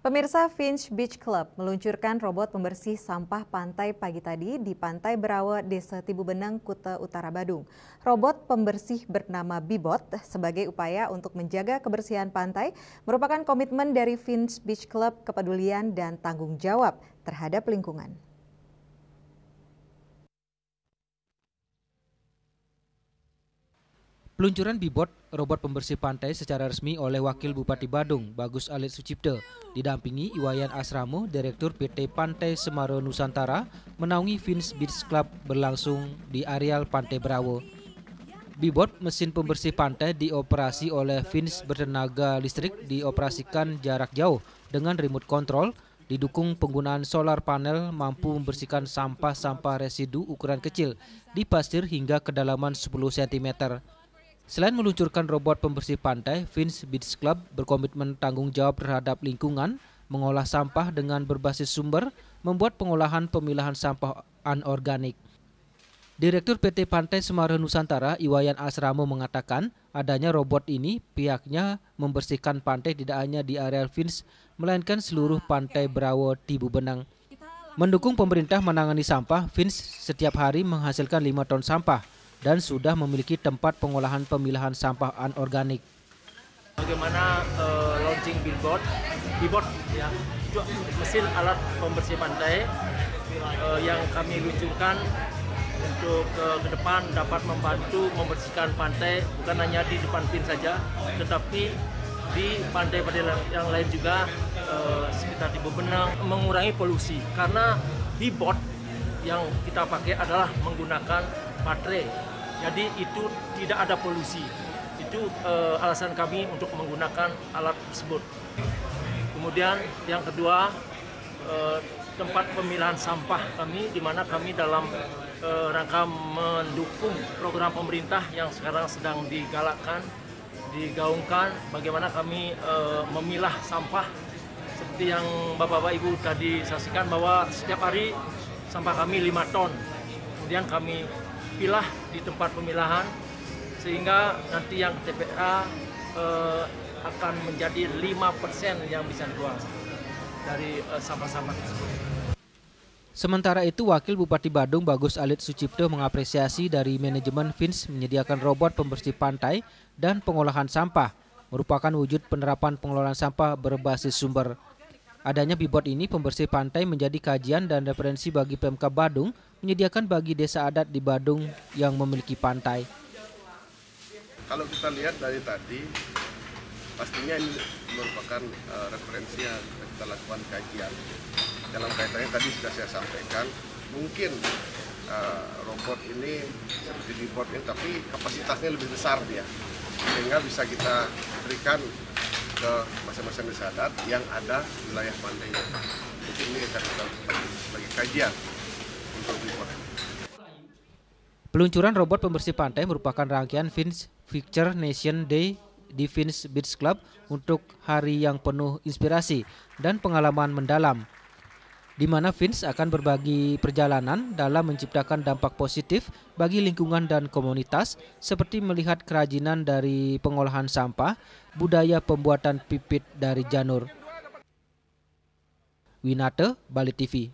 Pemirsa, Finch Beach Club meluncurkan robot pembersih sampah pantai pagi tadi di Pantai Berawa, Desa Tibubenang, Kuta Utara, Badung. Robot pembersih bernama Bibot sebagai upaya untuk menjaga kebersihan pantai merupakan komitmen dari Finch Beach Club, kepedulian dan tanggung jawab terhadap lingkungan. Peluncuran Bibot, robot pembersih pantai secara resmi oleh Wakil Bupati Badung, Bagus Alit Sucipto, didampingi Iwayan Asramo, Direktur PT Pantai Semeru Nusantara, menaungi Finch Beach Club berlangsung di areal Pantai Berawa. Bibot, mesin pembersih pantai dioperasi oleh Finch bertenaga listrik, dioperasikan jarak jauh dengan remote control, didukung penggunaan solar panel mampu membersihkan sampah-sampah residu ukuran kecil di pasir hingga kedalaman 10 cm. Selain meluncurkan robot pembersih pantai, Finch Beach Club berkomitmen tanggung jawab terhadap lingkungan, mengolah sampah dengan berbasis sumber, membuat pengolahan pemilahan sampah anorganik. Direktur PT Pantai Semeru Nusantara, Iwayan Asramo, mengatakan adanya robot ini pihaknya membersihkan pantai tidak hanya di areal Finch, melainkan seluruh Pantai Berawa Tibubenang. Mendukung pemerintah menangani sampah, Finch setiap hari menghasilkan 5 ton sampah dan sudah memiliki tempat pengolahan pemilahan sampah anorganik. Bagaimana launching Bibot ya, itu mesin alat pembersih pantai yang kami luncurkan untuk ke depan dapat membantu membersihkan pantai bukan hanya di depan Finch saja, tetapi di pantai-pantai yang lain juga sekitar Tibubenang, mengurangi polusi karena Bibot yang kita pakai adalah menggunakan baterai. Jadi itu tidak ada polusi. Itu alasan kami untuk menggunakan alat tersebut. Kemudian yang kedua, tempat pemilahan sampah kami, di mana kami dalam rangka mendukung program pemerintah yang sekarang sedang digaungkan, bagaimana kami memilah sampah. Seperti yang Bapak-Bapak Ibu tadi saksikan bahwa setiap hari sampah kami 5 ton. Kemudian kami pilah di tempat pemilahan sehingga nanti yang TPA akan menjadi 5% yang bisa dibuang dari sampah-sampah tersebut. Sementara itu, Wakil Bupati Badung Bagus Alit Sucipto mengapresiasi dari manajemen Finch menyediakan robot pembersih pantai dan pengolahan sampah, merupakan wujud penerapan pengelolaan sampah berbasis sumber. Adanya Bibot ini pembersih pantai menjadi kajian dan referensi bagi Pemkab Badung menyediakan bagi desa adat di Badung yang memiliki pantai. Kalau kita lihat dari tadi, pastinya ini merupakan referensi yang kita lakukan kajian. Dalam kaitannya tadi sudah saya sampaikan, mungkin robot ini seperti Bibot ini, tapi kapasitasnya lebih besar dia, sehingga bisa kita berikan ke masing-masing desa adat yang ada di wilayah pantainya. Mungkin ini akan kita sebagai kajian untuk Bibot. Peluncuran robot pembersih pantai merupakan rangkaian Finch Future Nation Day di Finch Beach Club untuk hari yang penuh inspirasi dan pengalaman mendalam, di mana Finch akan berbagi perjalanan dalam menciptakan dampak positif bagi lingkungan dan komunitas, seperti melihat kerajinan dari pengolahan sampah, budaya pembuatan pipit dari janur. Winate, Bali TV.